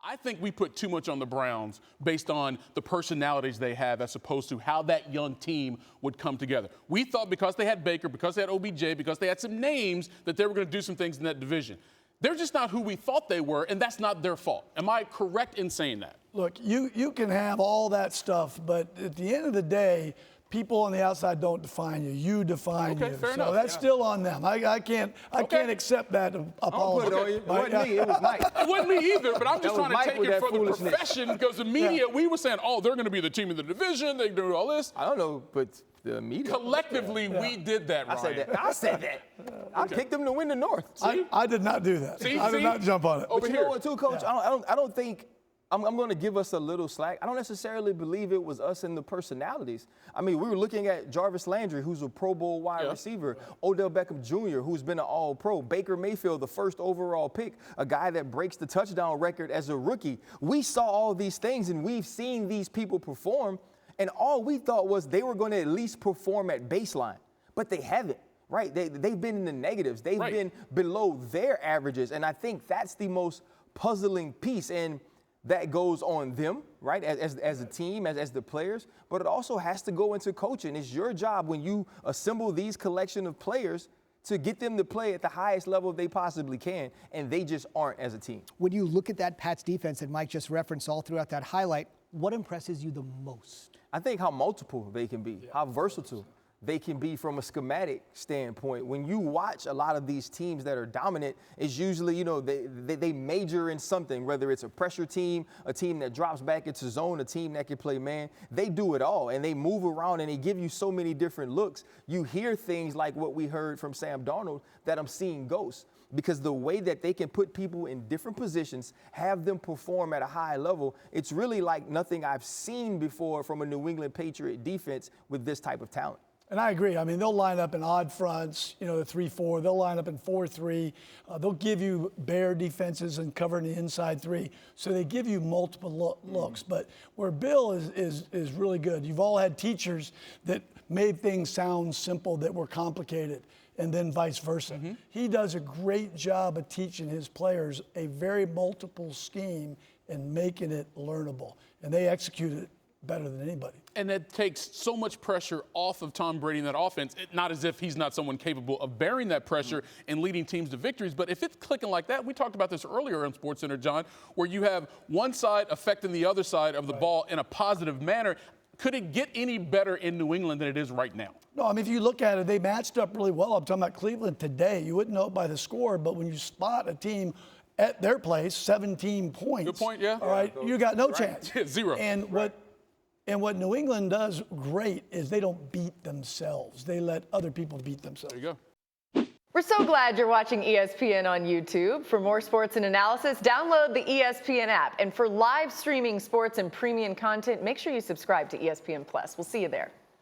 I think we put too much on the Browns based on the personalities they have as opposed to how that young team would come together. We thought because they had Baker, because they had OBJ, because they had some names that they were going to do some things in that division. They're just not who we thought they were, and that's not their fault. Am I correct in saying that? Look, you can have all that stuff, but at the end of the day, people on the outside don't define you. You define you. Fair so enough. that's still on them. I can't accept that apology. Put it on you. It wasn't me. It was Mike. It wasn't me either, but I'm just trying to take it for the foolishness. profession because the media, we were saying, oh, they're going to be the team in the division. They do all this. I don't know, but the media. Collectively, we did that, Ryan. I said that. I picked them to win the North. I did not do that. I did not jump on it. But you know what, too, Coach? I don't think. I'm going to give us a little slack. I don't necessarily believe it was us and the personalities. I mean, we were looking at Jarvis Landry, who's a Pro Bowl wide receiver, Odell Beckham Jr., who's been an All-Pro, Baker Mayfield, the first overall pick, a guy that breaks the touchdown record as a rookie. We saw all these things, and we've seen these people perform, and all we thought was they were going to at least perform at baseline, but they haven't. Right? They've been in the negatives. They've been below their averages, and I think that's the most puzzling piece. And that goes on them, right, as a team, as the players, but it also has to go into coaching. It's your job when you assemble these collection of players to get them to play at the highest level they possibly can, and they just aren't as a team. When you look at that Pats defense that Mike just referenced all throughout that highlight, what impresses you the most? I think how multiple they can be, how versatile they can be from a schematic standpoint. When you watch a lot of these teams that are dominant, it's usually, they major in something, whether it's a pressure team, a team that drops back into zone, a team that can play man. They do it all, and they move around, and they give you so many different looks. You hear things like what we heard from Sam Darnold, that I'm seeing ghosts, because the way that they can put people in different positions, have them perform at a high level, it's really like nothing I've seen before from a New England Patriot defense with this type of talent. And I agree. I mean, they'll line up in odd fronts, the 3-4. They'll line up in 4-3. They'll give you bear defenses and covering the inside three. So they give you multiple looks. But where Bill is really good, you've all had teachers that made things sound simple that were complicated, and then vice versa. He does a great job of teaching his players a very multiple scheme and making it learnable. And they execute it better than anybody. And that takes so much pressure off of Tom Brady in that offense. Not as if he's not someone capable of bearing that pressure and leading teams to victories, but if it's clicking like that, we talked about this earlier on SportsCenter, John, where you have one side affecting the other side of the ball in a positive manner. Could it get any better in New England than it is right now? No, I mean, if you look at it, they matched up really well. I'm talking about Cleveland today. You wouldn't know it by the score, but when you spot a team at their place, 17 points. Good point, yeah. All right, you got no chance. Zero. And what New England does great is they don't beat themselves. They let other people beat themselves. There you go. We're so glad you're watching ESPN on YouTube. For more sports and analysis, download the ESPN app. And for live streaming sports and premium content, make sure you subscribe to ESPN+. We'll see you there.